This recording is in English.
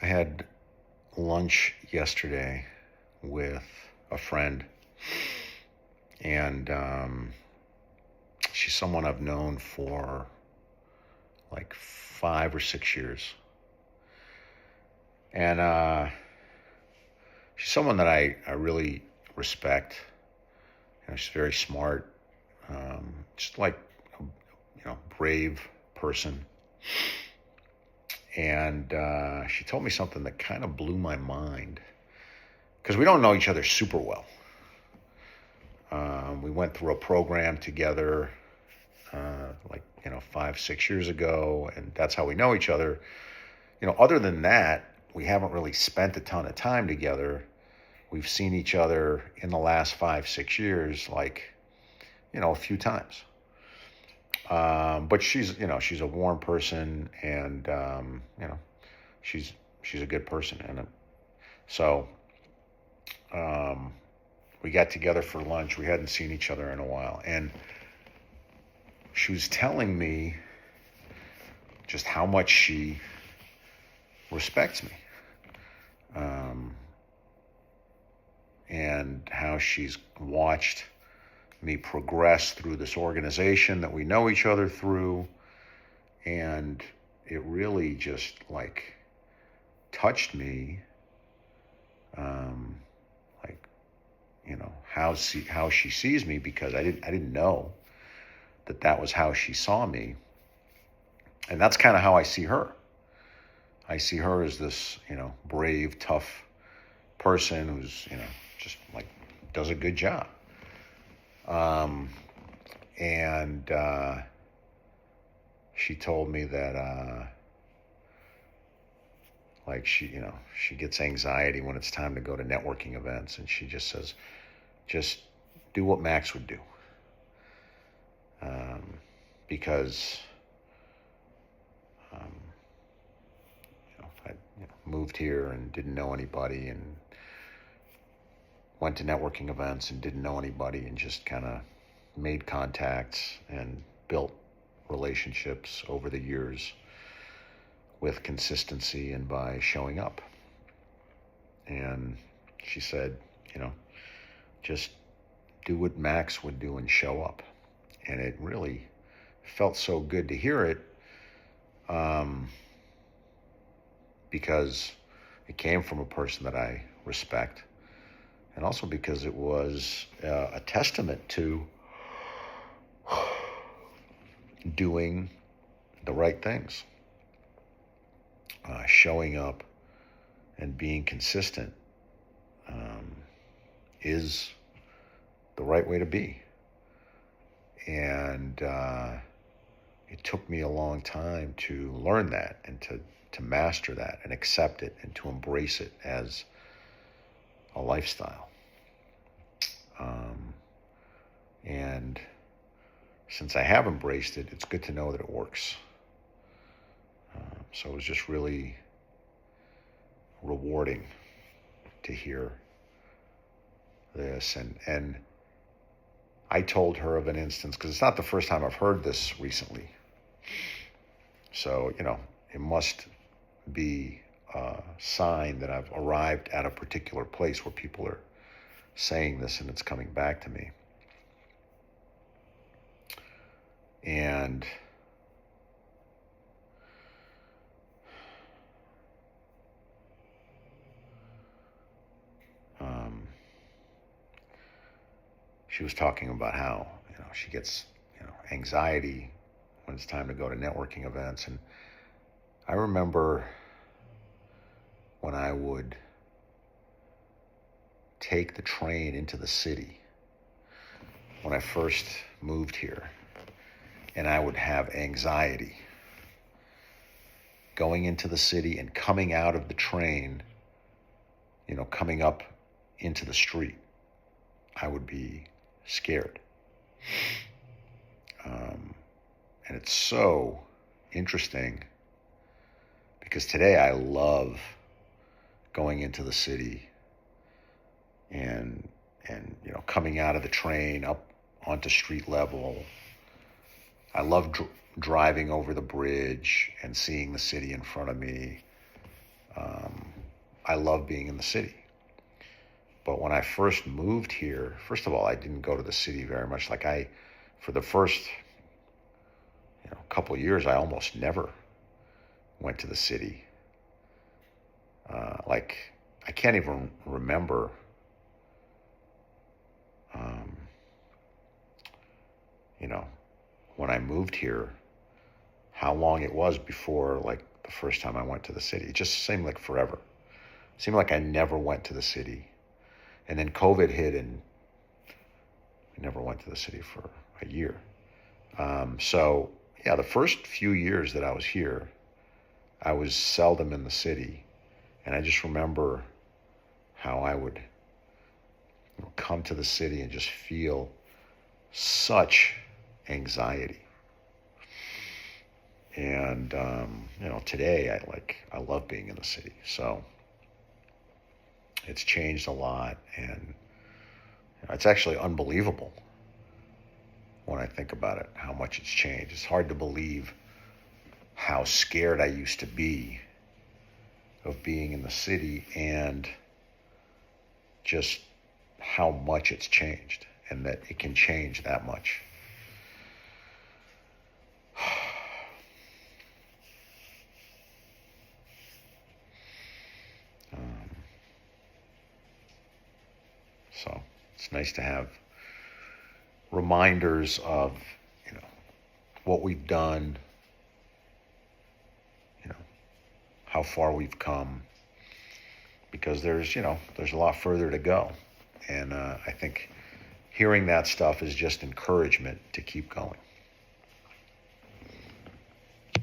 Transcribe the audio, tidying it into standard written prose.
had lunch yesterday with a friend, and she's someone I've known for like 5 or 6 years. And she's someone that I really respect. She's very smart, just like brave person. And she told me something that kind of blew my mind because we don't know each other super well. We went through a program together, 5, 6 years ago, and that's how we know each other. Other than that, we haven't really spent a ton of time together. We've seen each other in the last 5, 6 years, a few times. But she's a warm person, and she's a good person, and so we got together for lunch. We hadn't seen each other in a while, and she was telling me just how much she respects me, and how she's watched me progress through this organization that we know each other through. And it really just touched me, how she sees me, because I didn't know that was how she saw me. And that's kind of how I see her. I see her as this, brave, tough person who's, just does a good job. And she told me that, she gets anxiety when it's time to go to networking events. And she just says, just do what Max would do. Because, I moved here and didn't know anybody, and went to networking events and didn't know anybody, and just kind of made contacts and built relationships over the years with consistency and by showing up. And she said, just do what Max would do and show up. And it really felt so good to hear it, because it came from a person that I respect, and also because it was a testament to doing the right things, showing up and being consistent is the right way to be. And it took me a long time to learn that, and to master that, and accept it, and to embrace it as a lifestyle. And since I have embraced it, it's good to know that it works. So it was just really rewarding to hear this. And I told her of an instance, because it's not the first time I've heard this recently. So, it must be a sign that I've arrived at a particular place where people are saying this and it's coming back to me. And she was talking about how, she gets, anxiety when it's time to go to networking events. And I remember when I would take the train into the city when I first moved here, and I would have anxiety going into the city and coming out of the train, coming up into the street. I would be scared. And it's so interesting, because today I love going into the city and coming out of the train up onto street level. I love driving over the bridge and seeing the city in front of me. I love being in the city. But when I first moved here, first of all, I didn't go to the city very much. For the first couple of years, I almost never went to the city. I can't even remember um, when I moved here, how long it was before the first time I went to the city. It just seemed like forever. It seemed like I never went to the city. And then COVID hit and I never went to the city for a year. So yeah, the first few years that I was here, I was seldom in the city. And I just remember how I would come to the city and just feel such anxiety. And today I love being in the city. So it's changed a lot, and it's actually unbelievable when I think about it, how much it's changed. It's hard to believe how scared I used to be of being in the city and just how much it's changed and that it can change that much. So it's nice to have reminders of, what we've done, how far we've come, because there's a lot further to go. And I think hearing that stuff is just encouragement to keep going.